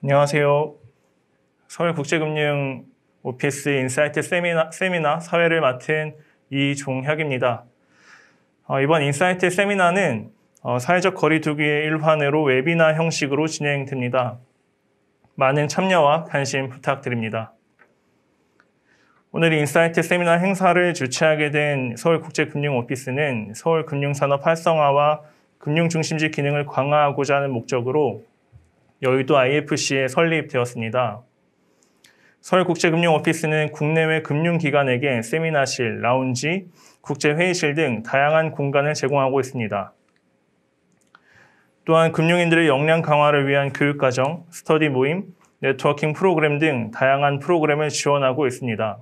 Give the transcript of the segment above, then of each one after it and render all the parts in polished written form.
안녕하세요. 서울국제금융 오피스 인사이트 세미나 사회를 맡은 이종혁입니다. 이번 인사이트 세미나는 사회적 거리두기의 일환으로 웨비나 형식으로 진행됩니다. 많은 참여와 관심 부탁드립니다. 오늘 인사이트 세미나 행사를 주최하게 된 서울국제금융오피스는 서울금융산업 활성화와 금융중심지 기능을 강화하고자 하는 목적으로 여의도 IFC에 설립되었습니다. 서울국제금융오피스는 국내외 금융기관에게 세미나실, 라운지, 국제회의실 등 다양한 공간을 제공하고 있습니다. 또한 금융인들의 역량 강화를 위한 교육과정, 스터디 모임, 네트워킹 프로그램 등 다양한 프로그램을 지원하고 있습니다.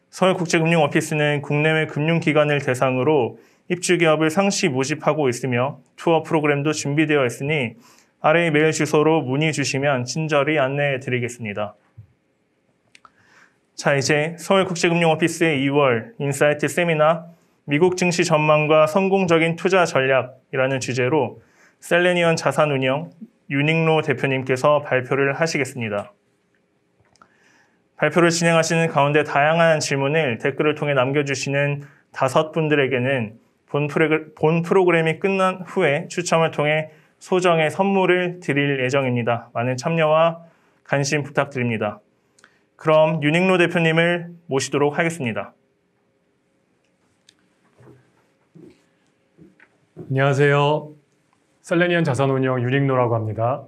서울국제금융오피스는 국내외 금융기관을 대상으로 입주기업을 상시 모집하고 있으며 투어 프로그램도 준비되어 있으니 아래 메일 주소로 문의 주시면 친절히 안내해 드리겠습니다. 자, 이제 서울국제금융오피스의 2월 인사이트 세미나 미국 증시 전망과 성공적인 투자 전략이라는 주제로 셀레니언 자산운용 유닉로 대표님께서 발표를 하시겠습니다. 발표를 진행하시는 가운데 다양한 질문을 댓글을 통해 남겨주시는 5분들에게는 본 프로그램이 끝난 후에 추첨을 통해 소정의 선물을 드릴 예정입니다. 많은 참여와 관심 부탁드립니다. 그럼 유닉로 대표님을 모시도록 하겠습니다. 안녕하세요. 셀레니언 자산운용 유닉로라고 합니다.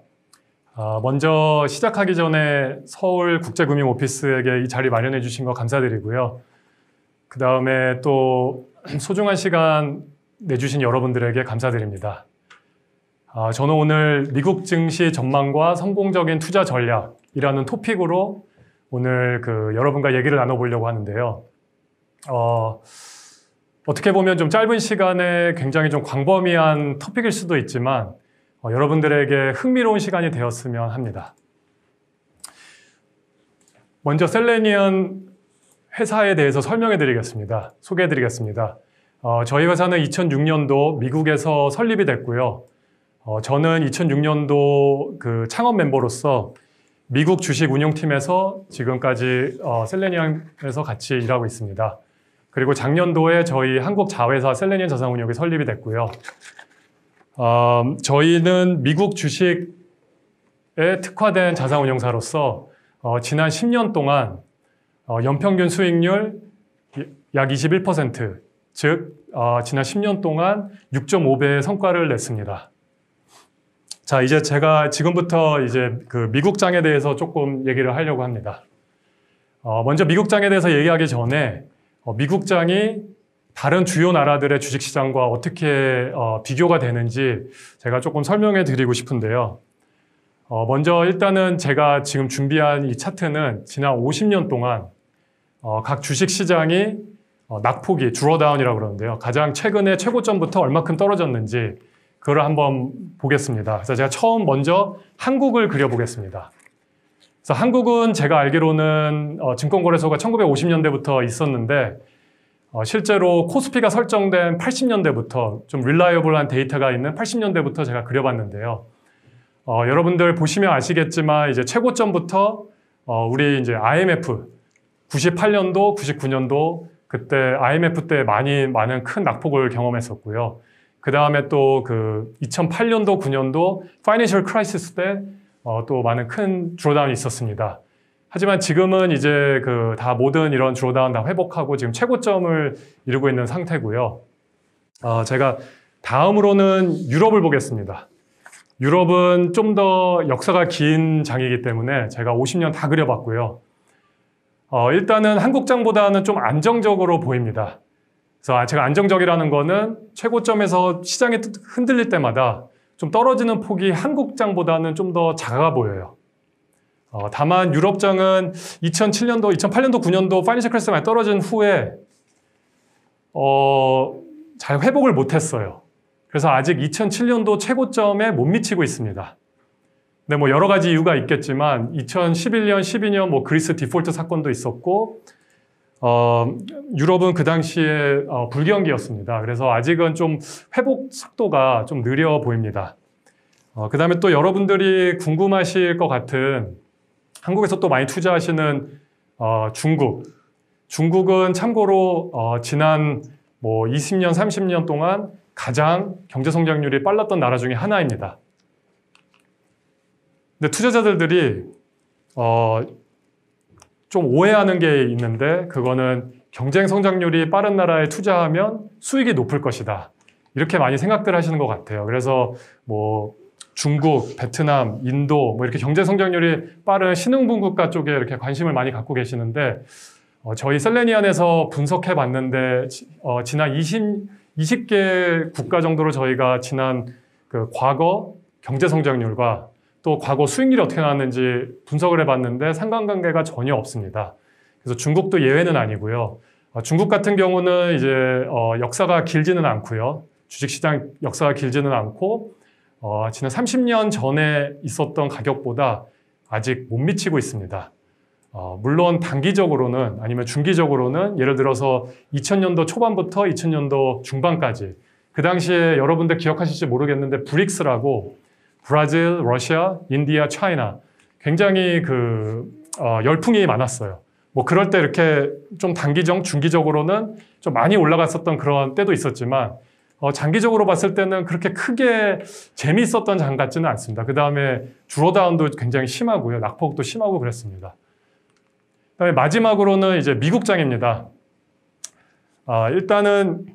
먼저 시작하기 전에 서울국제금융오피스에게 이 자리 마련해 주신 거 감사드리고요. 그 다음에 또 소중한 시간 내주신 여러분들에게 감사드립니다. 저는 오늘 미국 증시 전망과 성공적인 투자 전략이라는 토픽으로 오늘 여러분과 얘기를 나눠보려고 하는데요. 어떻게 보면 좀 짧은 시간에 굉장히 좀 광범위한 토픽일 수도 있지만 여러분들에게 흥미로운 시간이 되었으면 합니다. 먼저 셀레니언 회사에 대해서 설명해 드리겠습니다. 소개해 드리겠습니다. 저희 회사는 2006년도 미국에서 설립이 됐고요. 저는 2006년도 창업 멤버로서 미국 주식 운용팀에서 지금까지 셀레니언에서 같이 일하고 있습니다. 그리고 작년도에 저희 한국 자회사 셀레니언 자산운용이 설립이 됐고요. 저희는 미국 주식에 특화된 자산운용사로서 지난 10년 동안 연평균 수익률 약 21%, 즉 지난 10년 동안 6.5배의 성과를 냈습니다. 자, 이제 제가 지금부터 미국장에 대해서 조금 얘기를 하려고 합니다. 먼저 미국장에 대해서 얘기하기 전에 미국장이 다른 주요 나라들의 주식시장과 어떻게 비교가 되는지 제가 조금 설명해 드리고 싶은데요. 먼저 일단은 제가 지금 준비한 이 차트는 지난 50년 동안 각 주식시장이 낙폭이 드로다운이라고 그러는데요. 가장 최근에 최고점부터 얼마큼 떨어졌는지 그걸 한번 보겠습니다. 그래서 제가 먼저 한국을 그려보겠습니다. 그래서 한국은 제가 알기로는 증권거래소가 1950년대부터 있었는데 실제로 코스피가 설정된 80년대부터 좀 릴라이어블한 데이터가 있는 80년대부터 제가 그려봤는데요. 여러분들 보시면 아시겠지만 이제 최고점부터 우리 이제 IMF 98년도, 99년도 그때 IMF 때 많은 큰 낙폭을 경험했었고요. 그 다음에 또 2008년도, 9년도 파이낸셜 크라이시스 때 또 많은 큰 드로다운이 있었습니다. 하지만 지금은 이제 다 모든 이런 드로다운 다 회복하고 지금 최고점을 이루고 있는 상태고요. 제가 다음으로는 유럽을 보겠습니다. 유럽은 좀 더 역사가 긴 장이기 때문에 제가 50년 다 그려봤고요. 일단은 한국장보다는 좀 안정적으로 보입니다. 그래서 제가 안정적이라는 거는 최고점에서 시장이 흔들릴 때마다 좀 떨어지는 폭이 한국장보다는 좀 더 작아 보여요. 다만 유럽장은 2007년도, 2008년도, 9년도 파이낸셜 크라이시스 많이 떨어진 후에 잘 회복을 못했어요. 그래서 아직 2007년도 최고점에 못 미치고 있습니다. 근데 뭐 여러 가지 이유가 있겠지만 2011년, 12년 그리스 디폴트 사건도 있었고 유럽은 그 당시에 불경기였습니다. 그래서 아직은 좀 회복 속도가 좀 느려 보입니다. 그다음에 또 여러분들이 궁금하실 것 같은 한국에서 또 많이 투자하시는 중국. 중국은 참고로 지난 뭐 20년, 30년 동안 가장 경제 성장률이 빨랐던 나라 중에 하나입니다. 근데 투자자들이 좀 오해하는 게 있는데 그거는 경제 성장률이 빠른 나라에 투자하면 수익이 높을 것이다. 이렇게 많이 생각들 하시는 것 같아요. 그래서 뭐 중국, 베트남, 인도 뭐 이렇게 경제 성장률이 빠른 신흥분 국가 쪽에 이렇게 관심을 많이 갖고 계시는데 저희 셀레니안에서 분석해 봤는데 지난 20개 국가 정도로 저희가 지난 그 과거 경제 성장률과 또 과거 수익률이 어떻게 나왔는지 분석을 해봤는데 상관관계가 전혀 없습니다. 그래서 중국도 예외는 아니고요. 중국 같은 경우는 이제 역사가 길지는 않고요. 주식시장 역사가 길지는 않고 지난 30년 전에 있었던 가격보다 아직 못 미치고 있습니다. 물론 단기적으로는 아니면 중기적으로는 예를 들어서 2000년도 초반부터 2000년도 중반까지 그 당시에 여러분들 기억하실지 모르겠는데 브릭스라고 브라질, 러시아, 인디아, 차이나 굉장히 열풍이 많았어요. 뭐 그럴 때 이렇게 좀 단기적, 중기적으로는 좀 많이 올라갔었던 그런 때도 있었지만 장기적으로 봤을 때는 그렇게 크게 재미있었던 장 같지는 않습니다. 그 다음에 주로다운도 굉장히 심하고요. 낙폭도 심하고 그랬습니다. 그다음에 마지막으로는 이제 미국장입니다. 일단은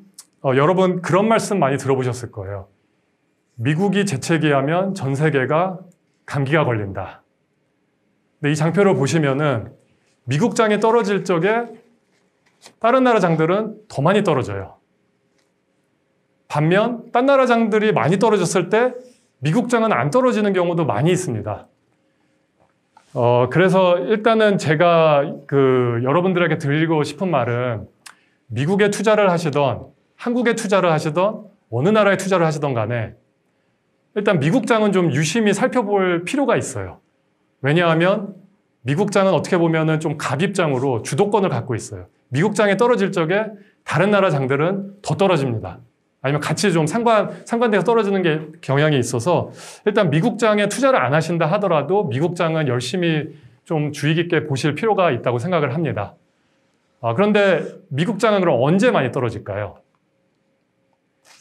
여러분 그런 말씀 많이 들어보셨을 거예요. 미국이 재채기하면 전 세계가 감기가 걸린다. 근데 이 장표를 보시면은 미국장이 떨어질 적에 다른 나라 장들은 더 많이 떨어져요. 반면 딴 나라 장들이 많이 떨어졌을 때 미국장은 안 떨어지는 경우도 많이 있습니다. 그래서 일단은 제가 여러분들에게 드리고 싶은 말은 미국에 투자를 하시던 한국에 투자를 하시던 어느 나라에 투자를 하시던 간에 일단 미국장은 좀 유심히 살펴볼 필요가 있어요. 왜냐하면 미국장은 어떻게 보면은 좀 갑입장으로 주도권을 갖고 있어요. 미국장이 떨어질 적에 다른 나라 장들은 더 떨어집니다. 아니면 같이 좀 상관돼서 떨어지는 게 경향이 있어서 일단 미국장에 투자를 안 하신다 하더라도 미국장은 열심히 좀 주의 깊게 보실 필요가 있다고 생각을 합니다. 그런데 미국장은 그럼 언제 많이 떨어질까요?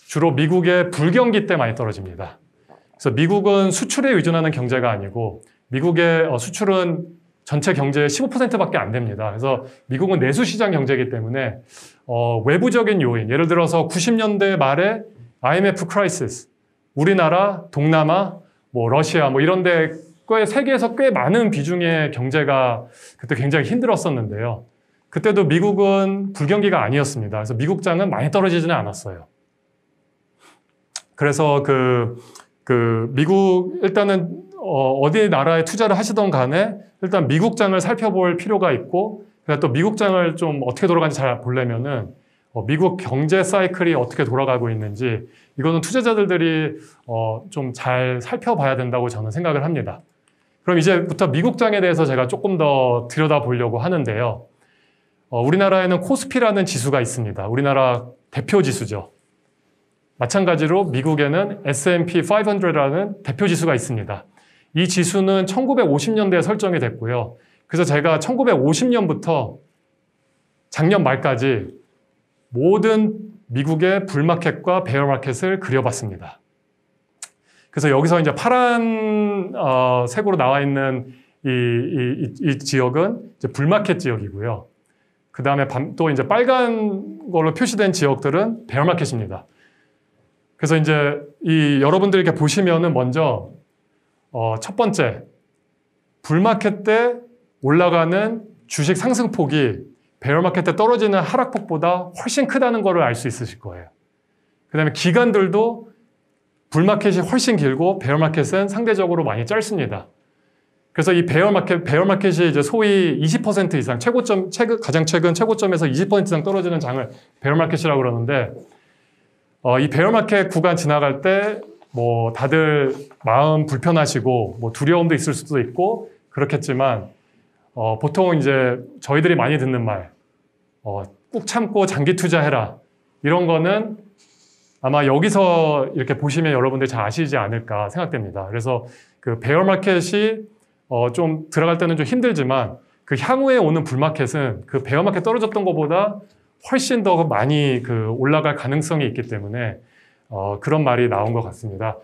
주로 미국의 불경기 때 많이 떨어집니다. 그래서 미국은 수출에 의존하는 경제가 아니고 미국의 수출은 전체 경제의 15%밖에 안 됩니다. 그래서 미국은 내수시장 경제이기 때문에 외부적인 요인, 예를 들어서 90년대 말에 IMF 크라이시스, 우리나라, 동남아, 뭐 러시아 뭐 이런 데 세계에서 꽤 많은 비중의 경제가 그때 굉장히 힘들었었는데요. 그때도 미국은 불경기가 아니었습니다. 그래서 미국장은 많이 떨어지지는 않았어요. 그래서 미국 일단은 어디 나라에 투자를 하시던 간에 일단 미국장을 살펴볼 필요가 있고 또 미국장을 좀 어떻게 돌아가는지 잘 보려면은 미국 경제 사이클이 어떻게 돌아가고 있는지 이거는 투자자들이 좀 잘 살펴봐야 된다고 저는 생각을 합니다. 그럼 이제부터 미국장에 대해서 제가 조금 더 들여다보려고 하는데요. 우리나라에는 코스피라는 지수가 있습니다. 우리나라 대표 지수죠. 마찬가지로 미국에는 S&P 500라는 대표 지수가 있습니다. 이 지수는 1950년대에 설정이 됐고요. 그래서 제가 1950년부터 작년 말까지 모든 미국의 불마켓과 베어마켓을 그려봤습니다. 그래서 여기서 이제 파란 색으로 나와 있는 이 지역은 이제 불마켓 지역이고요. 그 다음에 또 이제 빨간 걸로 표시된 지역들은 베어마켓입니다. 그래서 이제 여러분들이 이렇게 보시면은 먼저 첫 번째 불마켓 때 올라가는 주식 상승폭이 베어마켓 때 떨어지는 하락폭보다 훨씬 크다는 것을 알 수 있으실 거예요. 그 다음에 기간들도 불마켓이 훨씬 길고 베어마켓은 상대적으로 많이 짧습니다. 그래서 이 베어마켓이 이제 소위 20% 이상 가장 최근 최고점에서 20% 이상 떨어지는 장을 베어마켓이라고 그러는데 이 베어마켓 구간 지나갈 때 뭐 다들 마음 불편하시고 뭐 두려움도 있을 수도 있고 그렇겠지만 보통 이제 저희들이 많이 듣는 말 꾹 참고 장기 투자해라 이런 거는 아마 여기서 이렇게 보시면 여러분들 잘 아시지 않을까 생각됩니다. 그래서 그 베어 마켓이 좀 들어갈 때는 좀 힘들지만 그 향후에 오는 불마켓은 그 베어 마켓 떨어졌던 것보다 훨씬 더 많이 그 올라갈 가능성이 있기 때문에 그런 말이 나온 것 같습니다.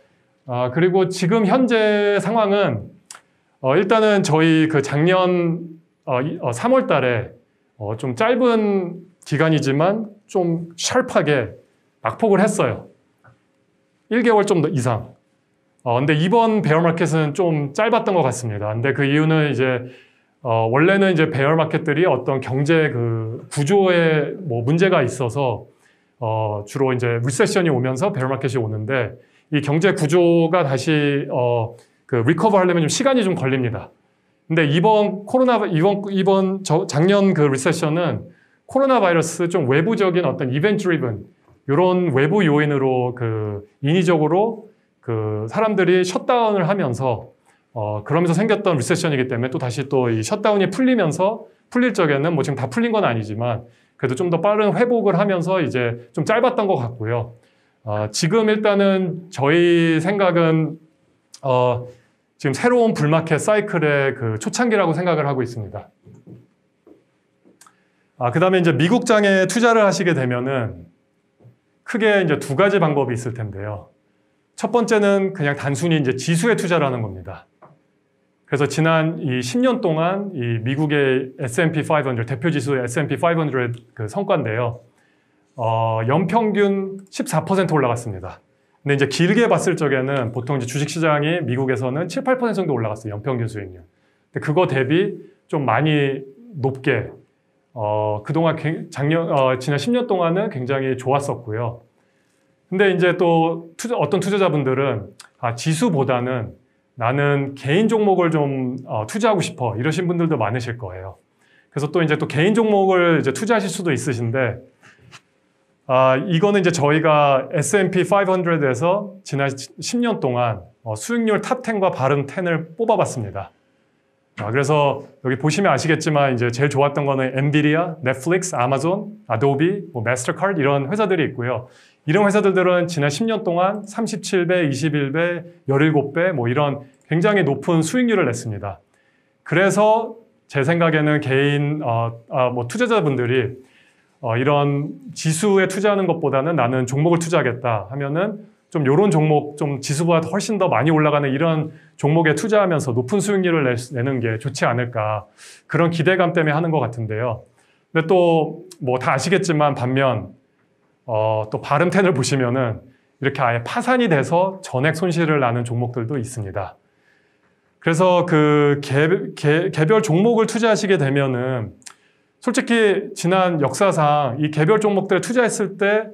그리고 지금 현재 상황은 일단은 저희 그 작년 3월 달에 좀 짧은 기간이지만 좀 샬프하게 낙폭을 했어요. 1개월 좀 더 이상. 근데 이번 베어 마켓은 좀 짧았던 것 같습니다. 근데 그 이유는 이제 원래는 이제 베어 마켓들이 어떤 경제 그 구조에 뭐 문제가 있어서 주로 이제 리세션이 오면서 베어 마켓이 오는데 이 경제 구조가 다시 그 리커버 하려면 좀 시간이 좀 걸립니다. 근데 이번 작년 그 리세션은 코로나 바이러스 좀 외부적인 어떤 이벤트 드리븐 이런 외부 요인으로 그 인위적으로 그 사람들이 셧다운을 하면서 그러면서 생겼던 리세션이기 때문에 또 다시 또 이 셧다운이 풀리면서 풀릴 적에는 뭐 지금 다 풀린 건 아니지만 그래도 좀 더 빠른 회복을 하면서 이제 좀 짧았던 것 같고요. 지금 일단은 저희 생각은 지금 새로운 불마켓 사이클의 그 초창기라고 생각을 하고 있습니다. 그 다음에 이제 미국장에 투자를 하시게 되면은 크게 이제 두 가지 방법이 있을 텐데요. 첫 번째는 그냥 단순히 이제 지수에 투자를 하는 겁니다. 그래서 지난 이 10년 동안 이 미국의 S&P 500 대표 지수 S&P 500의 그 성과인데요. 연평균 14% 올라갔습니다. 근데 이제 길게 봤을 적에는 보통 이제 주식시장이 미국에서는 7, 8% 정도 올라갔어요. 연평균 수익률. 근데 그거 대비 좀 많이 높게 그동안 지난 10년 동안은 굉장히 좋았었고요. 근데 이제 또 어떤 투자자분들은 지수보다는 나는 개인 종목을 좀 투자하고 싶어 이러신 분들도 많으실 거예요. 그래서 또 이제 또 개인 종목을 이제 투자하실 수도 있으신데 이거는 이제 저희가 S&P 500에서 지난 10년 동안 수익률 탑 10과 바름 10을 뽑아봤습니다. 그래서 여기 보시면 아시겠지만 이제 제일 좋았던 거는 엔비디아, 넷플릭스, 아마존, 아도비, 뭐 마스터카드 이런 회사들이 있고요. 이런 회사들은 지난 10년 동안 37배, 21배, 17배 뭐 이런 굉장히 높은 수익률을 냈습니다. 그래서 제 생각에는 개인 뭐 투자자분들이 이런 지수에 투자하는 것보다는 나는 종목을 투자하겠다 하면은 좀 이런 종목 좀 지수보다 훨씬 더 많이 올라가는 이런 종목에 투자하면서 높은 수익률을 내는 게 좋지 않을까 그런 기대감 때문에 하는 것 같은데요. 근데 또 뭐 다 아시겠지만 반면 또 바름 10을 보시면은 이렇게 아예 파산이 돼서 전액 손실을 나는 종목들도 있습니다. 그래서 그 개별 종목을 투자하시게 되면은 솔직히 지난 역사상 이 개별 종목들에 투자했을 때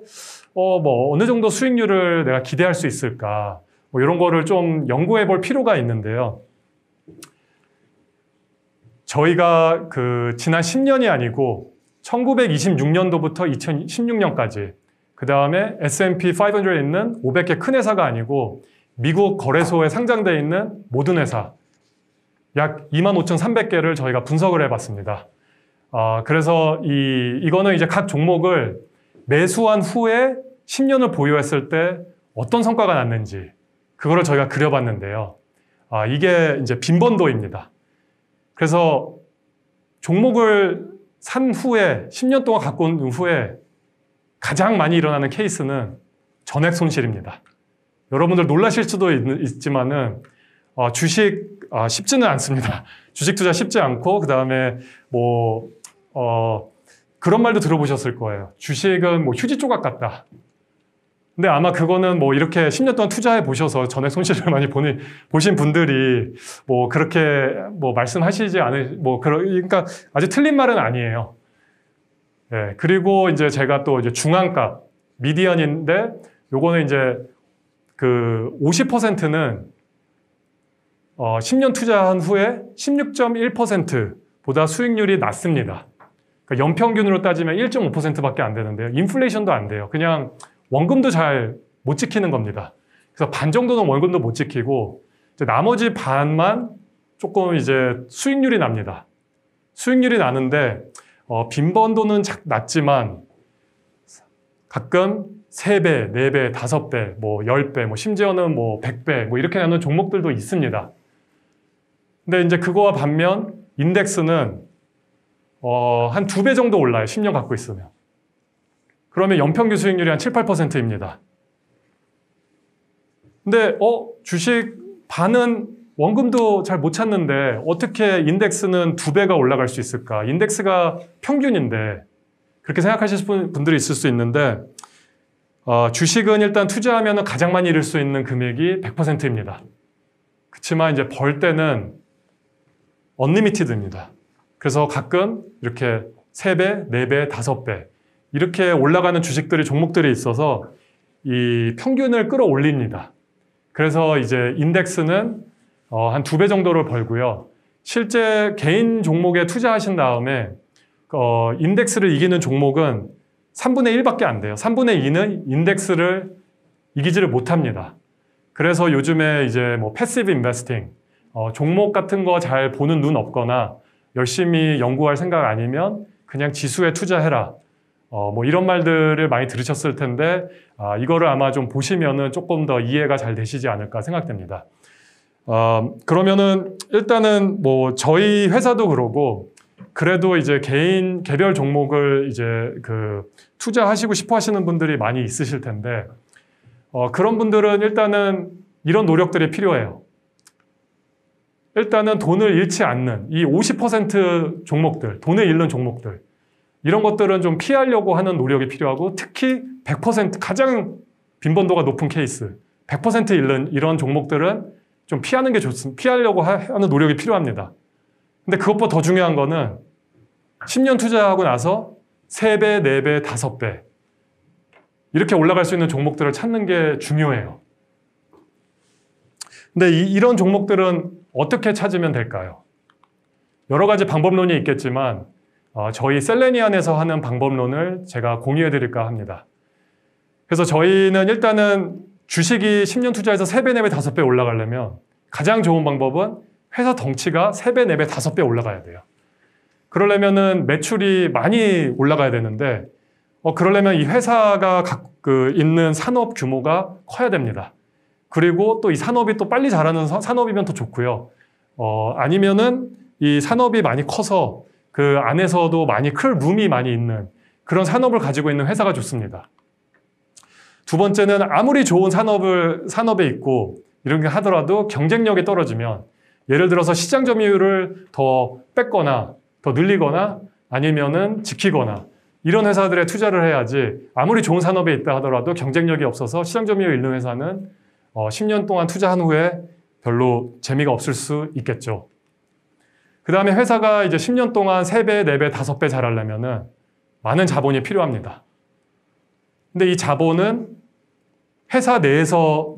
뭐 어느 정도 수익률을 내가 기대할 수 있을까 뭐 이런 거를 좀 연구해 볼 필요가 있는데요. 저희가 그 지난 10년이 아니고 1926년도부터 2016년까지 그 다음에 S&P 500에 있는 500개 큰 회사가 아니고 미국 거래소에 상장되어 있는 모든 회사 약 25,300개를 저희가 분석을 해봤습니다. 그래서 이거는 이제 각 종목을 매수한 후에 10년을 보유했을 때 어떤 성과가 났는지 그거를 저희가 그려봤는데요. 이게 이제 빈번도입니다. 그래서 종목을 산 후에 10년 동안 갖고 온 후에 가장 많이 일어나는 케이스는 전액 손실입니다. 여러분들 놀라실 수도 있지만은 주식 쉽지는 않습니다. 주식 투자 쉽지 않고 그 다음에 뭐 그런 말도 들어보셨을 거예요. 주식은 뭐 휴지 조각 같다. 근데 아마 그거는 뭐 이렇게 10년 동안 투자해 보셔서 전액 손실을 많이 보신 분들이 뭐 그렇게 뭐 말씀하시지 그러니까 아주 틀린 말은 아니에요. 네, 그리고 이제 제가 또 이제 중앙값, 미디언인데 요거는 이제 그 50%는 10년 투자한 후에 16.1%보다 수익률이 낮습니다. 그러니까 연평균으로 따지면 1.5%밖에 안 되는데요. 인플레이션도 안 돼요. 그냥 원금도 잘 못 지키는 겁니다. 그래서 반 정도는 원금도 못 지키고 이제 나머지 반만 조금 이제 수익률이 납니다. 수익률이 나는데 빈번도는 낮지만 가끔 3배, 4배, 5배, 뭐 10배, 뭐 심지어는 뭐 100배, 뭐 이렇게 나누는 종목들도 있습니다. 근데 이제 그거와 반면 인덱스는 한 2배 정도 올라요. 10년 갖고 있으면. 그러면 연평균 수익률이 한 7, 8%입니다. 근데 주식 반은 원금도 잘 못 찾는데 어떻게 인덱스는 2배가 올라갈 수 있을까? 인덱스가 평균인데 그렇게 생각하실 분들이 있을 수 있는데 주식은 일단 투자하면 가장 많이 잃을 수 있는 금액이 100%입니다. 그렇지만 이제 벌 때는 언리미티드입니다. 그래서 가끔 이렇게 3배, 4배, 5배 이렇게 올라가는 주식들이 종목들이 있어서 이 평균을 끌어올립니다. 그래서 이제 인덱스는 한 2배 정도를 벌고요. 실제 개인 종목에 투자하신 다음에 인덱스를 이기는 종목은 3분의 1밖에 안 돼요. 3분의 2는 인덱스를 이기지를 못합니다. 그래서 요즘에 이제 뭐 패시브 인베스팅, 종목 같은 거 잘 보는 눈 없거나 열심히 연구할 생각 아니면 그냥 지수에 투자해라. 뭐 이런 말들을 많이 들으셨을 텐데 이거를 아마 좀 보시면은 조금 더 이해가 잘 되시지 않을까 생각됩니다. 그러면은 일단은 뭐 저희 회사도 그러고 그래도 이제 개별 종목을 이제 투자하시고 싶어 하시는 분들이 많이 있으실 텐데 그런 분들은 일단은 이런 노력들이 필요해요. 일단은 돈을 잃지 않는 이 50% 종목들, 돈을 잃는 종목들 이런 것들은 좀 피하려고 하는 노력이 필요하고 특히 100% 가장 빈번도가 높은 케이스 100% 잃는 이런 종목들은 좀 피하는 게 좋습니다. 피하려고 하는 노력이 필요합니다. 근데 그것보다 더 중요한 거는 10년 투자하고 나서 3배, 4배, 5배 이렇게 올라갈 수 있는 종목들을 찾는 게 중요해요. 근데 이런 종목들은 어떻게 찾으면 될까요? 여러 가지 방법론이 있겠지만 저희 셀레니안에서 하는 방법론을 제가 공유해 드릴까 합니다. 그래서 저희는 일단은 주식이 10년 투자해서 3배, 4배, 5배 올라가려면 가장 좋은 방법은 회사 덩치가 3배, 4배, 5배 올라가야 돼요. 그러려면은 매출이 많이 올라가야 되는데 그러려면 이 회사가 있는 산업 규모가 커야 됩니다. 그리고 또 이 산업이 또 빨리 자라는 산업이면 더 좋고요. 아니면은 이 산업이 많이 커서 그 안에서도 많이 클 룸이 많이 있는 그런 산업을 가지고 있는 회사가 좋습니다. 두 번째는 아무리 좋은 산업에 있고 이런 게 하더라도 경쟁력이 떨어지면 예를 들어서 시장 점유율을 더 뺏거나 더 늘리거나 아니면은 지키거나 이런 회사들에 투자를 해야지 아무리 좋은 산업에 있다 하더라도 경쟁력이 없어서 시장 점유율 잃는 회사는 10년 동안 투자한 후에 별로 재미가 없을 수 있겠죠. 그 다음에 회사가 이제 10년 동안 3배, 4배, 5배 자라려면은 많은 자본이 필요합니다. 근데 이 자본은 회사 내에서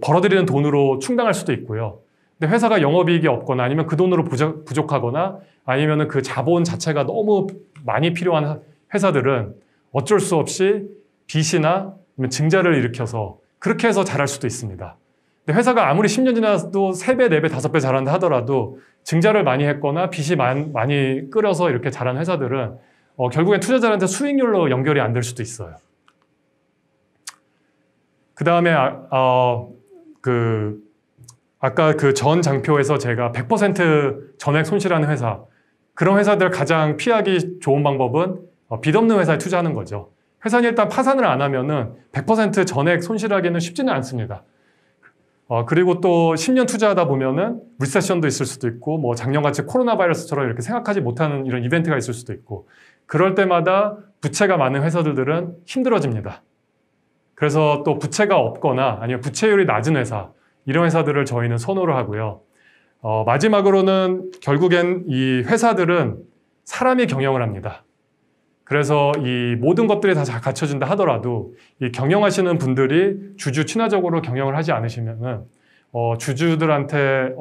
벌어들이는 돈으로 충당할 수도 있고요. 근데 회사가 영업이익이 없거나 아니면 그 돈으로 부족하거나 아니면 그 자본 자체가 너무 많이 필요한 회사들은 어쩔 수 없이 빚이나 증자를 일으켜서 그렇게 해서 자랄 수도 있습니다. 근데 회사가 아무리 10년 지나도 3배, 4배, 5배 자란다 하더라도 증자를 많이 했거나 빚이 많이 끌어서 이렇게 자란 회사들은 결국엔 투자자한테 수익률로 연결이 안 될 수도 있어요. 그 다음에 아까 그 전 장표에서 제가 100% 전액 손실하는 회사 그런 회사들 가장 피하기 좋은 방법은 빚 없는 회사에 투자하는 거죠. 회사는 일단 파산을 안 하면은 100% 전액 손실하기는 쉽지는 않습니다. 그리고 또 10년 투자하다 보면은 리세션도 있을 수도 있고 뭐 작년같이 코로나 바이러스처럼 이렇게 생각하지 못하는 이런 이벤트가 있을 수도 있고 그럴 때마다 부채가 많은 회사들은 힘들어집니다. 그래서 또 부채가 없거나 아니면 부채율이 낮은 회사 이런 회사들을 저희는 선호를 하고요. 마지막으로는 결국엔 이 회사들은 사람이 경영을 합니다. 그래서 이 모든 것들이 다 잘 갖춰진다 하더라도 이 경영하시는 분들이 주주 친화적으로 경영을 하지 않으시면은 주주들한테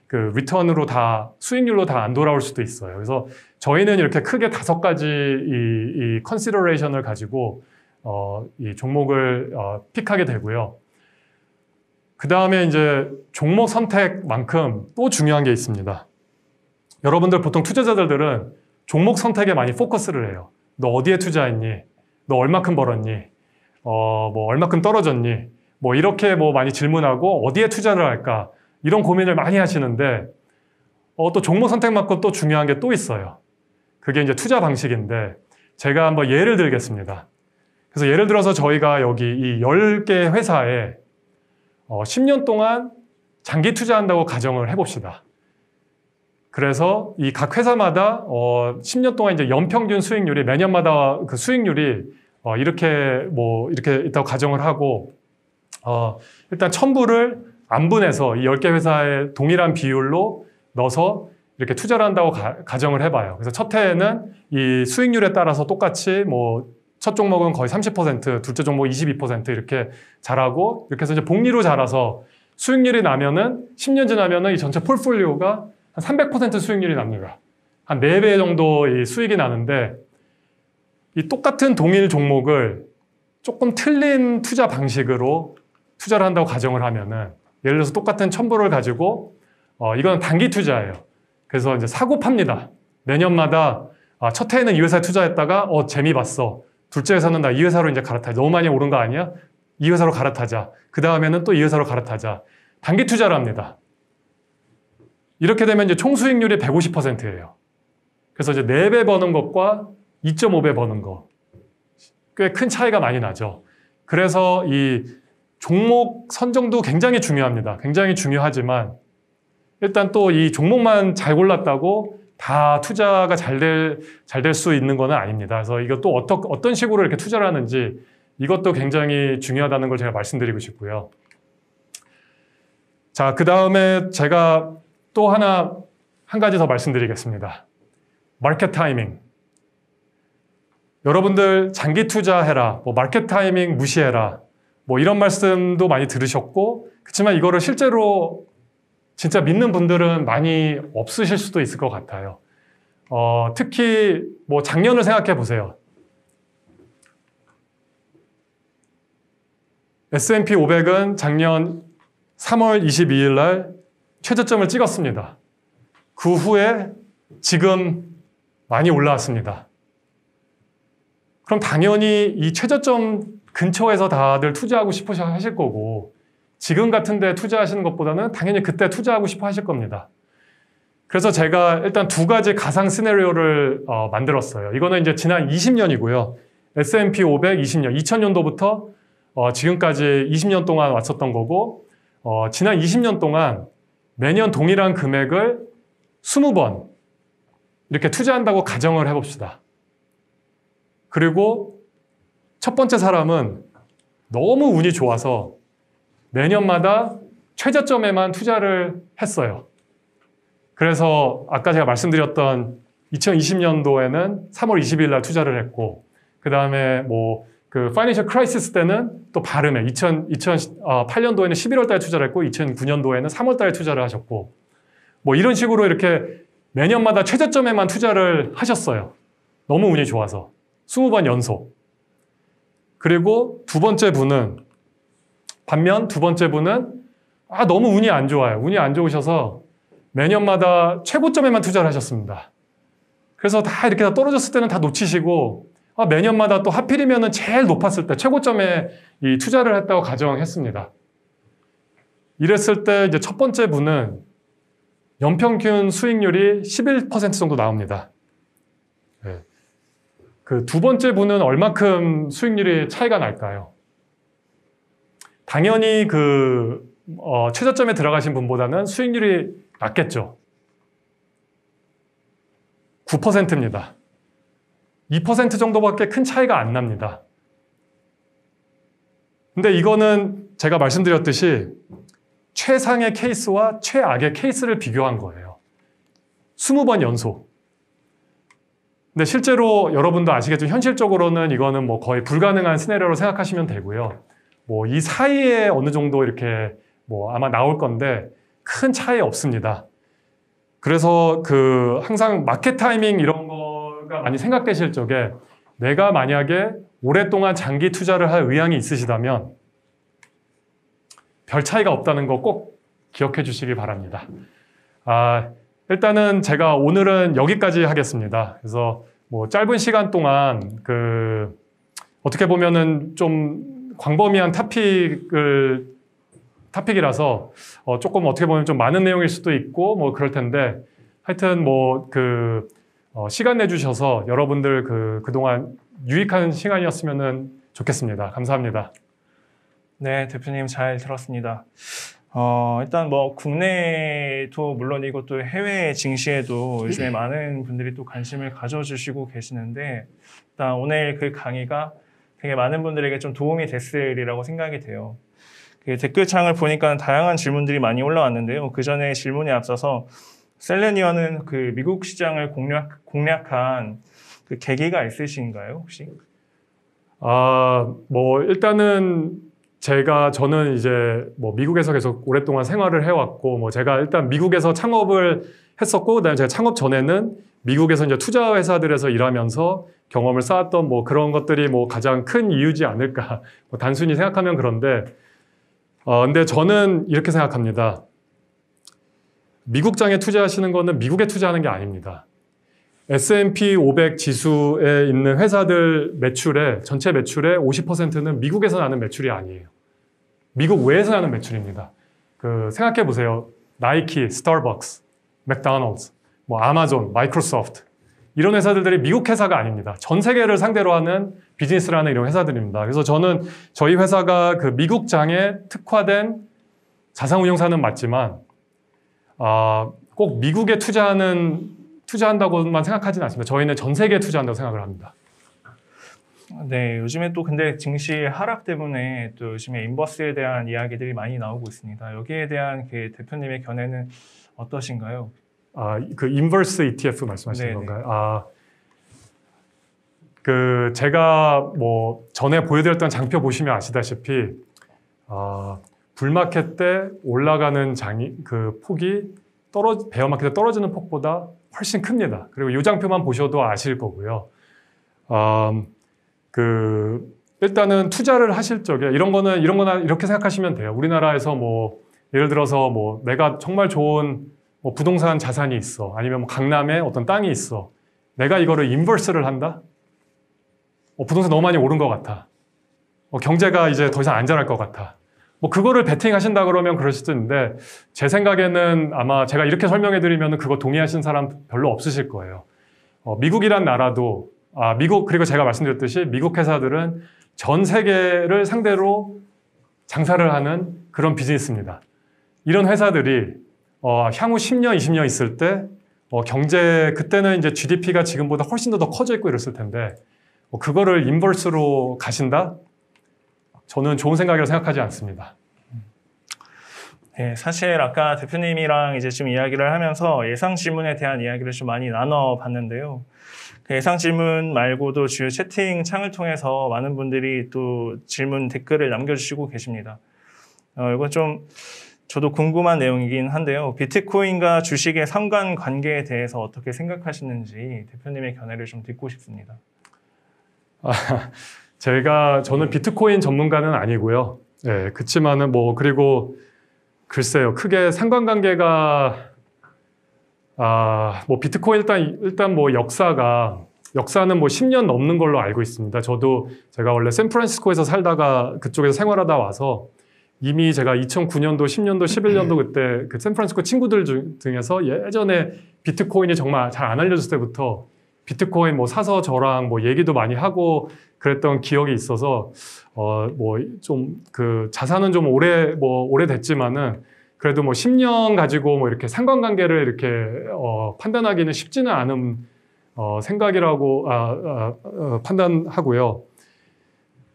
그 리턴으로 다 수익률로 다 안 돌아올 수도 있어요. 그래서 저희는 이렇게 크게 5가지 이 컨시더레이션을 가지고 이 종목을 픽하게 되고요. 그 다음에 이제 종목 선택만큼 또 중요한 게 있습니다. 여러분들 보통 투자자들은 종목 선택에 많이 포커스를 해요. 너 어디에 투자했니? 너 얼마큼 벌었니? 뭐 얼마큼 떨어졌니? 뭐 이렇게 뭐 많이 질문하고 어디에 투자를 할까? 이런 고민을 많이 하시는데 또 종목 선택만큼 또 중요한 게 또 있어요. 그게 이제 투자 방식인데 제가 한번 예를 들겠습니다. 그래서 예를 들어서 저희가 여기 이 10개 회사에 10년 동안 장기 투자한다고 가정을 해봅시다. 그래서 이 각 회사마다 10년 동안 이제 연평균 수익률이 매년마다 그 수익률이 이렇게 있다고 가정을 하고 일단 1000불을 안분해서 이 10개 회사에 동일한 비율로 넣어서 이렇게 투자를 한다고 가정을 해봐요. 그래서 첫 해에는 이 수익률에 따라서 똑같이 뭐 첫 종목은 거의 30%, 둘째 종목 22% 이렇게 자라고 이렇게 해서 이제 복리로 자라서 수익률이 나면은 10년 지나면은 이 전체 폴폴리오가 한 300% 수익률이 납니다. 한 4배 정도 이 수익이 나는데 이 똑같은 동일 종목을 조금 틀린 투자 방식으로 투자를 한다고 가정을 하면은 예를 들어서 똑같은 1000불을 가지고 이건 단기 투자예요. 그래서 이제 사고 팝니다. 매년마다 첫 해에는 이 회사에 투자했다가 재미 봤어. 둘째 회사는 나 이 회사로 이제 갈아타자. 너무 많이 오른 거 아니야? 이 회사로 갈아타자. 그 다음에는 또 이 회사로 갈아타자. 단기 투자를 합니다. 이렇게 되면 이제 총 수익률이 150%예요. 그래서 이제 4배 버는 것과 2.5배 버는 거. 꽤 큰 차이가 많이 나죠. 그래서 이 종목 선정도 굉장히 중요합니다. 굉장히 중요하지만 일단 또 이 종목만 잘 골랐다고 다 투자가 잘 될 수 있는 건 아닙니다. 그래서 이것도 어떤 식으로 이렇게 투자를 하는지 이것도 굉장히 중요하다는 걸 제가 말씀드리고 싶고요. 자, 그 다음에 제가 또 한 가지 더 말씀드리겠습니다. 마켓 타이밍. 여러분들 장기 투자해라, 뭐 마켓 타이밍 무시해라, 뭐 이런 말씀도 많이 들으셨고, 그렇지만 이거를 실제로 진짜 믿는 분들은 많이 없으실 수도 있을 것 같아요. 특히 뭐 작년을 생각해 보세요. S&P 500은 작년 3월 22일 날 최저점을 찍었습니다. 그 후에 지금 많이 올라왔습니다. 그럼 당연히 이 최저점 근처에서 다들 투자하고 싶어 하실 거고 지금 같은 데 투자하시는 것보다는 당연히 그때 투자하고 싶어 하실 겁니다. 그래서 제가 일단 2가지 가상 시나리오를 만들었어요. 이거는 이제 지난 20년이고요. S&P 500 20년, 2000년도부터 지금까지 20년 동안 왔었던 거고 지난 20년 동안 매년 동일한 금액을 20번 이렇게 투자한다고 가정을 해봅시다. 그리고 첫 번째 사람은 너무 운이 좋아서 매년마다 최저점에만 투자를 했어요. 그래서 아까 제가 말씀드렸던 2020년도에는 3월 20일 날 투자를 했고 그 다음에 뭐 그 파이낸셜 크라이시스 때는 또 발음에 2008년도에는 11월 달에 투자를 했고 2009년도에는 3월 달에 투자를 하셨고 뭐 이런 식으로 이렇게 매년마다 최저점에만 투자를 하셨어요. 너무 운이 좋아서 20번 연속. 그리고 반면 두 번째 분은 너무 운이 안 좋아요. 운이 안 좋으셔서 매년마다 최고점에만 투자를 하셨습니다. 그래서 다 이렇게 다 떨어졌을 때는 다 놓치시고 매년마다 또 하필이면 제일 높았을 때 최고점에 이 투자를 했다고 가정했습니다. 이랬을 때 이제 첫 번째 분은 연평균 수익률이 11% 정도 나옵니다. 네. 그 두 번째 분은 얼마큼 수익률이 차이가 날까요? 당연히 최저점에 들어가신 분보다는 수익률이 낮겠죠. 9%입니다. 2% 정도밖에 큰 차이가 안 납니다. 근데 이거는 제가 말씀드렸듯이 최상의 케이스와 최악의 케이스를 비교한 거예요. 20번 연속. 근데 실제로 여러분도 아시겠지만 현실적으로는 이거는 뭐 거의 불가능한 시나리오로 생각하시면 되고요. 뭐 이 사이에 어느 정도 이렇게 뭐 아마 나올 건데 큰 차이 없습니다. 그래서 항상 마켓 타이밍 이런 거가 많이 생각되실 적에 내가 만약에 오랫동안 장기 투자를 할 의향이 있으시다면 별 차이가 없다는 거 꼭 기억해 주시기 바랍니다. 일단은 제가 오늘은 여기까지 하겠습니다. 그래서 뭐 짧은 시간 동안 어떻게 보면은 좀 광범위한 타픽이라서 조금 어떻게 보면 좀 많은 내용일 수도 있고 뭐 그럴 텐데 하여튼 뭐 시간 내주셔서 여러분들 그동안 유익한 시간이었으면 좋겠습니다. 감사합니다. 네, 대표님 잘 들었습니다. 일단 뭐 국내도 물론이고 또 해외 증시에도 요즘에 많은 분들이 또 관심을 가져주시고 계시는데 일단 오늘 그 강의가 되게 많은 분들에게 좀 도움이 됐으리라고 생각이 돼요. 그 댓글창을 보니까 다양한 질문들이 많이 올라왔는데요. 그 전에 질문에 앞서서 셀레니어는 그 미국 시장을 공략한 그 계기가 있으신가요, 혹시? 뭐 일단은 저는 이제 뭐 미국에서 계속 오랫동안 생활을 해왔고, 뭐 제가 일단 미국에서 창업을 했었고, 그다음에 제가 창업 전에는 미국에서 이제 투자 회사들에서 일하면서 경험을 쌓았던 뭐 그런 것들이 뭐 가장 큰 이유지 않을까. 뭐 단순히 생각하면 그런데, 근데 저는 이렇게 생각합니다. 미국장에 투자하시는 거는 미국에 투자하는 게 아닙니다. S&P 500 지수에 있는 회사들 전체 매출의 50%는 미국에서 나는 매출이 아니에요. 미국 외에서 나는 매출입니다. 생각해 보세요. 나이키, 스타벅스, 맥도날드, 뭐 아마존, 마이크로소프트 이런 회사들이 미국 회사가 아닙니다. 전 세계를 상대로 하는 비즈니스를 하는 이런 회사들입니다. 그래서 저는 저희 회사가 그 미국장에 특화된 자산운용사는 맞지만 꼭 미국에 투자한다고만 생각하지는 않습니다. 저희는 전 세계에 투자한다고 생각을 합니다. 네, 요즘에 또 근데 증시 하락 때문에 또 요즘에 인버스에 대한 이야기들이 많이 나오고 있습니다. 여기에 대한 그 대표님의 견해는 어떠신가요? 그 인버스 ETF 말씀하시는 네네. 건가요? 제가 뭐 전에 보여드렸던 장표 보시면 아시다시피 불마켓 때 올라가는 폭이 베어마켓에 떨어지는 폭보다 훨씬 큽니다. 그리고 이 장표만 보셔도 아실 거고요. 일단은 투자를 하실 적에 이런 거나 이렇게 생각하시면 돼요. 우리나라에서 뭐 예를 들어서 뭐 내가 정말 좋은 뭐 부동산 자산이 있어. 아니면 뭐 강남에 어떤 땅이 있어. 내가 이거를 인버스를 한다? 부동산 너무 많이 오른 것 같아. 경제가 이제 더 이상 안전할 것 같아. 뭐 그거를 베팅하신다 그러면 그럴 수도 있는데 제 생각에는 아마 제가 이렇게 설명해 드리면 그거 동의하시는 사람 별로 없으실 거예요. 미국이란 나라도 그리고 제가 말씀드렸듯이 미국 회사들은 전 세계를 상대로 장사를 하는 그런 비즈니스입니다. 이런 회사들이 향후 10년, 20년 있을 때 그때는 이제 GDP가 지금보다 훨씬 더 커져 있고 이랬을 텐데 그거를 인버스로 가신다? 저는 좋은 생각이라고 생각하지 않습니다. 네, 사실 아까 대표님이랑 이제 좀 이야기를 하면서 예상 질문에 대한 이야기를 좀 많이 나눠봤는데요. 그 예상 질문 말고도 주요 채팅 창을 통해서 많은 분들이 또 질문 댓글을 남겨주시고 계십니다. 이건 좀 저도 궁금한 내용이긴 한데요. 비트코인과 주식의 상관관계에 대해서 어떻게 생각하시는지 대표님의 견해를 좀 듣고 싶습니다. 저는 비트코인 전문가는 아니고요. 네, 그치만은 그리고 글쎄요, 크게 상관관계가, 비트코인 일단 뭐 역사는 뭐 10년 넘는 걸로 알고 있습니다. 제가 원래 샌프란시스코에서 살다가 그쪽에서 생활하다 와서 이미 제가 2009년도, 10년도, 11년도 그때 그 샌프란시스코 친구들 중에서 예전에 비트코인이 정말 잘 안 알려졌을 때부터 비트코인 뭐 사서 저랑 뭐 얘기도 많이 하고 그랬던 기억이 있어서 자산은 좀 오래됐지만은 그래도 뭐 10년 가지고 뭐 이렇게 상관관계를 이렇게 판단하기는 쉽지는 않은 생각이라고 판단하고요.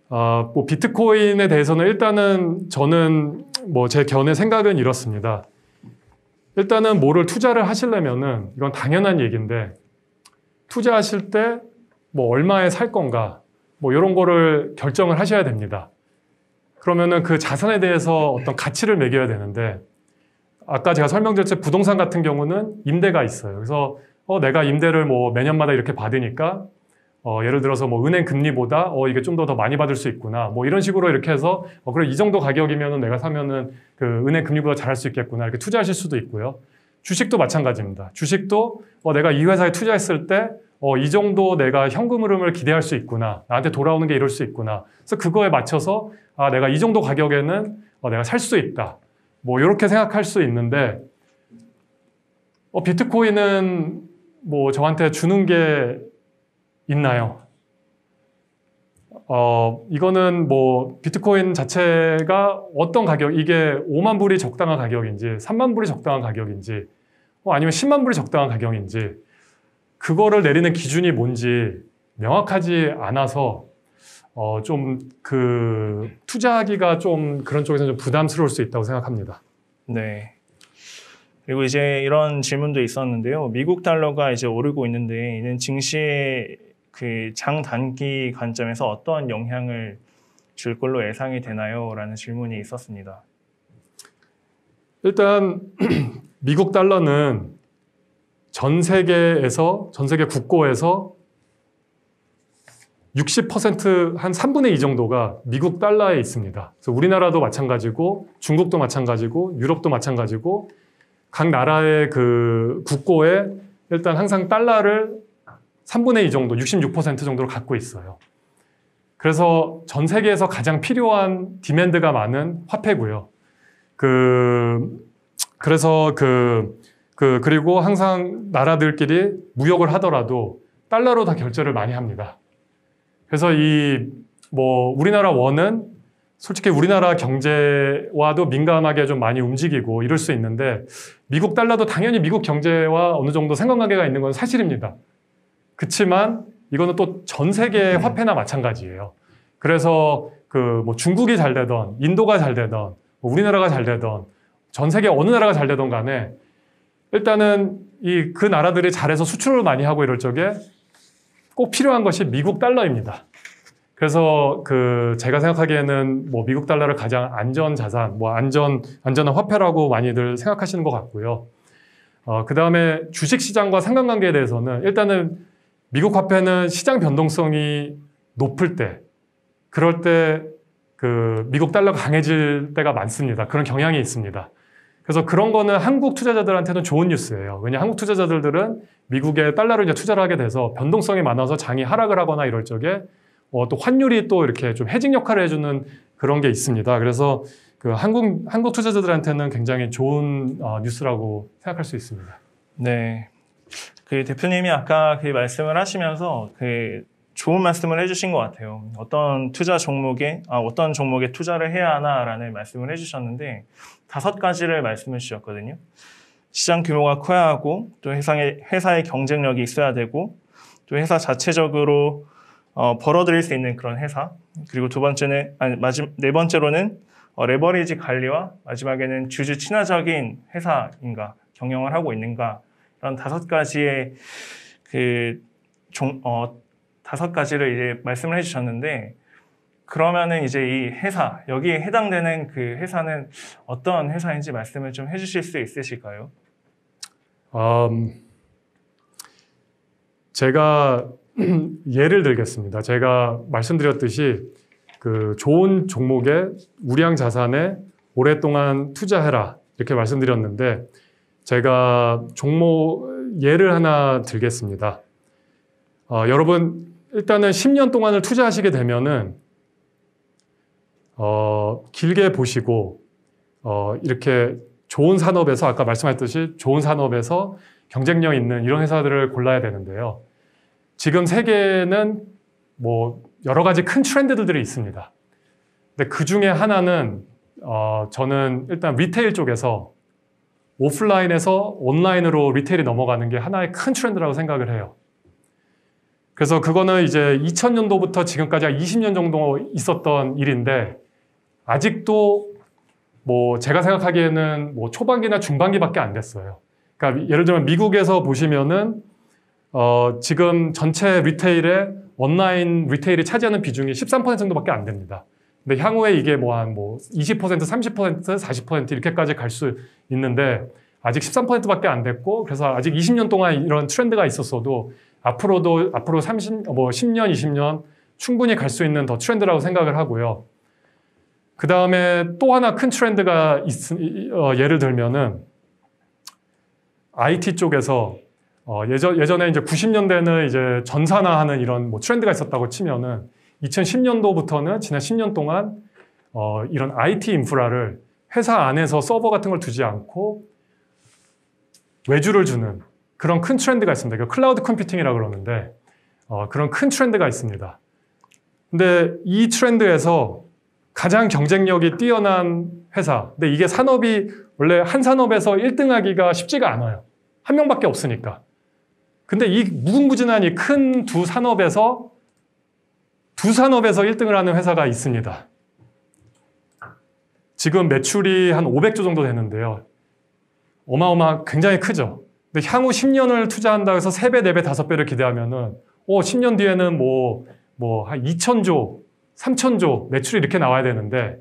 뭐 비트코인에 대해서는 일단은 저는 뭐 제 생각은 이렇습니다. 일단은 뭐를 투자를 하시려면은 이건 당연한 얘기인데 투자하실 때 뭐 얼마에 살 건가 뭐 이런 거를 결정을 하셔야 됩니다. 그러면은 그 자산에 대해서 어떤 가치를 매겨야 되는데 아까 제가 설명드렸듯이 부동산 같은 경우는 임대가 있어요. 그래서 내가 임대를 뭐 매년마다 이렇게 받으니까 예를 들어서 뭐 은행 금리보다 이게 좀 더 많이 받을 수 있구나. 뭐 이런 식으로 이렇게 해서 그래 이 정도 가격이면은 내가 사면은 그 은행 금리보다 잘할 수 있겠구나. 이렇게 투자하실 수도 있고요. 주식도 마찬가지입니다. 주식도 내가 이 회사에 투자했을 때 이 정도 내가 현금 흐름을 기대할 수 있구나. 나한테 돌아오는 게 이럴 수 있구나. 그래서 그거에 맞춰서 내가 이 정도 가격에는 내가 살 수 있다. 뭐 이렇게 생각할 수 있는데 비트코인은 뭐 저한테 주는 게 있나요? 이거는 뭐 비트코인 자체가 어떤 가격, 이게 5만 불이 적당한 가격인지 3만 불이 적당한 가격인지 아니면 10만 불이 적당한 가격인지 그거를 내리는 기준이 뭔지 명확하지 않아서 좀 투자하기가 좀 그런 쪽에서는 좀 부담스러울 수 있다고 생각합니다. 네. 그리고 이제 이런 질문도 있었는데요. 미국 달러가 이제 오르고 있는데 이는 증시의 그 장단기 관점에서 어떠한 영향을 줄 걸로 예상이 되나요? 라는 질문이 있었습니다. 일단 미국 달러는 전 세계 국고에서 60% 한 3분의 2 정도가 미국 달러에 있습니다. 그래서 우리나라도 마찬가지고 중국도 마찬가지고 유럽도 마찬가지고 각 나라의 그 국고에 일단 항상 달러를 3분의 2 정도, 66% 정도를 갖고 있어요. 그래서 전 세계에서 가장 필요한 디맨드가 많은 화폐고요. 그래서 그리고 항상 나라들끼리 무역을 하더라도 달러로 다 결제를 많이 합니다. 그래서 우리나라 원은 솔직히 우리나라 경제와도 민감하게 좀 많이 움직이고 이럴 수 있는데 미국 달러도 당연히 미국 경제와 어느 정도 상관관계가 있는 건 사실입니다. 그렇지만 이거는 또 전 세계 화폐나 마찬가지예요. 그래서 뭐 중국이 잘 되던 인도가 잘 되던 우리나라가 잘 되던 전 세계 어느 나라가 잘 되던 간에 일단은 그 나라들이 잘해서 수출을 많이 하고 이럴 적에 꼭 필요한 것이 미국 달러입니다. 그래서 제가 생각하기에는 뭐 미국 달러를 가장 안전 자산, 안전한 화폐라고 많이들 생각하시는 것 같고요. 그 다음에 주식 시장과 상관관계에 대해서는 일단은 미국 화폐는 시장 변동성이 높을 때, 그럴 때 미국 달러가 강해질 때가 많습니다. 그런 경향이 있습니다. 그래서 그런 거는 한국 투자자들한테는 좋은 뉴스예요. 왜냐 한국 투자자들은 미국에 달러를 이제 투자를 하게 돼서 변동성이 많아서 장이 하락을 하거나 이럴 적에 또 환율이 또 이렇게 좀 해징 역할을 해주는 그런 게 있습니다. 그래서 한국 투자자들한테는 굉장히 좋은 뉴스라고 생각할 수 있습니다. 네. 대표님이 아까 말씀을 하시면서 좋은 말씀을 해주신 것 같아요. 어떤 종목에 투자를 해야 하나라는 말씀을 해주셨는데 5가지를 말씀해 주셨거든요. 시장 규모가 커야 하고 또 회사의 경쟁력이 있어야 되고 또 회사 자체적으로 벌어들일 수 있는 그런 회사, 그리고 네 번째로는 레버리지 관리와 마지막에는 주주 친화적인 회사인가, 경영을 하고 있는가, 이런 5가지의 5가지를 이제 말씀을 해주셨는데, 그러면은 이제 이 회사, 여기에 해당되는 그 회사는 어떤 회사인지 말씀을 좀 해주실 수 있으실까요? 제가 예를 들겠습니다. 제가 말씀드렸듯이 좋은 종목에 우량 자산에 오랫동안 투자해라 이렇게 말씀드렸는데 제가 종목 예를 하나 들겠습니다. 여러분 일단은 10년 동안을 투자하시게 되면은 길게 보시고 이렇게 좋은 산업에서 아까 말씀하셨듯이 좋은 산업에서 경쟁력 있는 이런 회사들을 골라야 되는데요. 지금 세계는 뭐 여러 가지 큰 트렌드들이 있습니다. 근데 그 중에 하나는 저는 일단 리테일 쪽에서 오프라인에서 온라인으로 리테일이 넘어가는 게 하나의 큰 트렌드라고 생각을 해요. 그래서 그거는 이제 2000년도부터 지금까지 한 20년 정도 있었던 일인데 아직도 뭐 제가 생각하기에는 뭐 초반기나 중반기밖에 안 됐어요. 그러니까 예를 들면 미국에서 보시면은 지금 전체 리테일에 온라인 리테일이 차지하는 비중이 13% 정도밖에 안 됩니다. 근데 향후에 이게 뭐 한 20%, 30%, 40% 이렇게까지 갈 수 있는데 아직 13%밖에 안 됐고 그래서 아직 20년 동안 이런 트렌드가 있었어도 앞으로 10년, 20년 충분히 갈 수 있는 더 트렌드라고 생각을 하고요. 그 다음에 또 하나 큰 트렌드가 예를 들면은 IT 쪽에서 예전에 이제 90년대는 이제 전산화하는 이런 뭐 트렌드가 있었다고 치면은 2010년도부터는 지난 10년 동안 이런 IT 인프라를 회사 안에서 서버 같은 걸 두지 않고 외주를 주는 그런 큰 트렌드가 있습니다. 이거 클라우드 컴퓨팅이라고 그러는데 그런 큰 트렌드가 있습니다. 근데 이 트렌드에서 가장 경쟁력이 뛰어난 회사, 근데 이게 산업이 원래 한 산업에서 1등하기가 쉽지가 않아요. 한 명밖에 없으니까. 근데 이 무궁무진한 이 큰 두 산업에서 1등을 하는 회사가 있습니다. 지금 매출이 한 500조 정도 되는데요. 굉장히 크죠. 근데 향후 10년을 투자한다고 해서 3배, 4배, 5배를 기대하면은 10년 뒤에는 한 2,000조, 3,000조 매출이 이렇게 나와야 되는데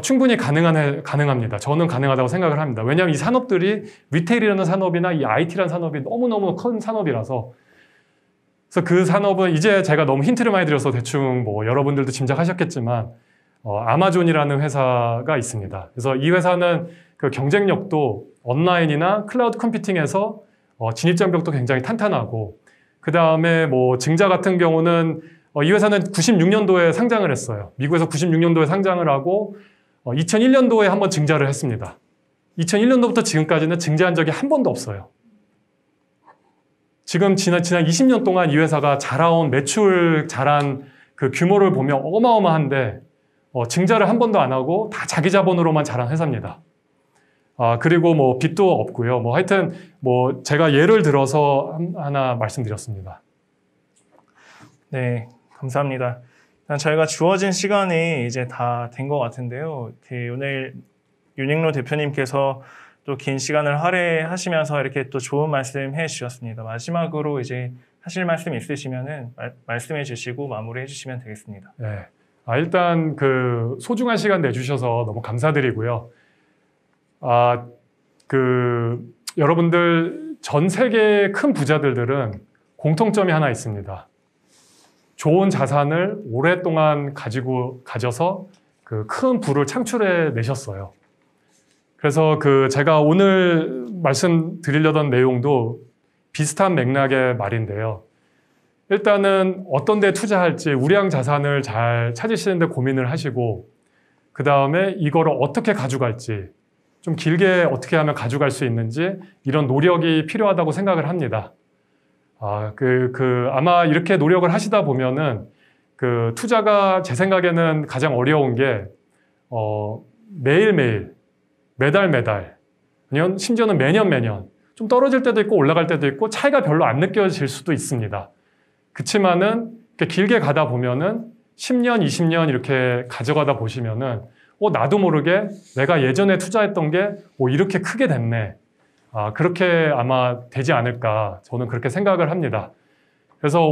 충분히 가능합니다. 저는 가능하다고 생각을 합니다. 왜냐하면 이 산업들이 리테일이라는 산업이나 이 IT라는 산업이 너무너무 큰 산업이라서 그래서 그 산업은 이제 제가 너무 힌트를 많이 드려서 대충 여러분들도 짐작하셨겠지만 아마존이라는 회사가 있습니다. 그래서 이 회사는 그 경쟁력도 온라인이나 클라우드 컴퓨팅에서 진입장벽도 굉장히 탄탄하고 그 다음에 증자 같은 경우는 이 회사는 96년도에 상장을 했어요. 미국에서 96년도에 상장을 하고 2001년도에 한번 증자를 했습니다. 2001년도부터 지금까지는 증자한 적이 한 번도 없어요. 지금 지난 20년 동안 이 회사가 자라온 매출 자란 그 규모를 보면 어마어마한데 증자를 한 번도 안 하고 다 자기 자본으로만 자란 회사입니다. 그리고 빚도 없고요. 하여튼 제가 예를 들어서 하나 말씀드렸습니다. 네, 감사합니다. 저희가 주어진 시간이 이제 다 된 것 같은데요. 오늘 윤익로 대표님께서 또 긴 시간을 할애하시면서 이렇게 또 좋은 말씀 해주셨습니다. 마지막으로 이제 하실 말씀 있으시면은 말씀해 주시고 마무리해 주시면 되겠습니다. 네. 일단 그 소중한 시간 내주셔서 너무 감사드리고요. 여러분들 전 세계의 큰 부자들은 공통점이 하나 있습니다. 좋은 자산을 오랫동안 가져서 그 큰 부를 창출해 내셨어요. 그래서 제가 오늘 말씀드리려던 내용도 비슷한 맥락의 말인데요. 일단은 어떤 데 투자할지 우량 자산을 잘 찾으시는데 고민을 하시고 그 다음에 이거를 어떻게 가져갈지 좀 길게 어떻게 하면 가져갈 수 있는지 이런 노력이 필요하다고 생각을 합니다. 아마 이렇게 노력을 하시다 보면은 투자가 제 생각에는 가장 어려운 게 매일매일 매달 아니면 심지어는 매년 좀 떨어질 때도 있고 올라갈 때도 있고 차이가 별로 안 느껴질 수도 있습니다. 그치만은 길게 가다 보면은 10년, 20년 이렇게 가져가다 보시면은 나도 모르게 내가 예전에 투자했던 게 이렇게 크게 됐네. 그렇게 아마 되지 않을까 저는 그렇게 생각을 합니다. 그래서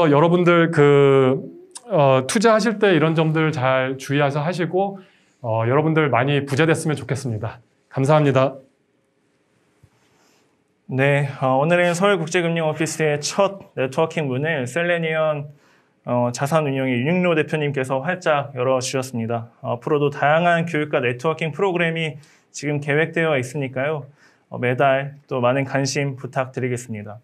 여러분들 투자하실 때 이런 점들 잘 주의해서 하시고 여러분들 많이 부자 됐으면 좋겠습니다. 감사합니다. 네, 오늘은 서울국제금융오피스의 첫 네트워킹 문을 셀레니언 자산운용의 윤익로 대표님께서 활짝 열어주셨습니다. 앞으로도 다양한 교육과 네트워킹 프로그램이 지금 계획되어 있으니까요. 매달 또 많은 관심 부탁드리겠습니다.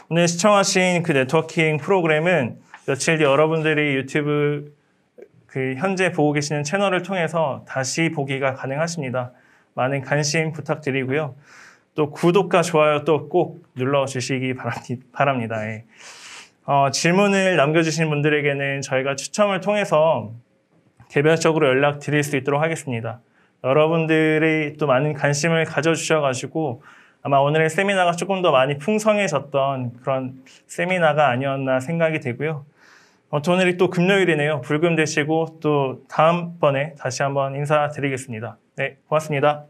오늘 시청하신 그 네트워킹 프로그램은 며칠 뒤 여러분들이 유튜브 현재 보고 계시는 채널을 통해서 다시 보기가 가능하십니다. 많은 관심 부탁드리고요. 또 구독과 좋아요 또 꼭 눌러주시기 바랍니다. 질문을 남겨주신 분들에게는 저희가 추첨을 통해서 개별적으로 연락드릴 수 있도록 하겠습니다. 여러분들이 또 많은 관심을 가져주셔가지고 아마 오늘의 세미나가 조금 더 많이 풍성해졌던 그런 세미나가 아니었나 생각이 되고요. 오늘이 또 금요일이네요. 불금 되시고 또 다음번에 다시 한번 인사드리겠습니다. 네, 고맙습니다.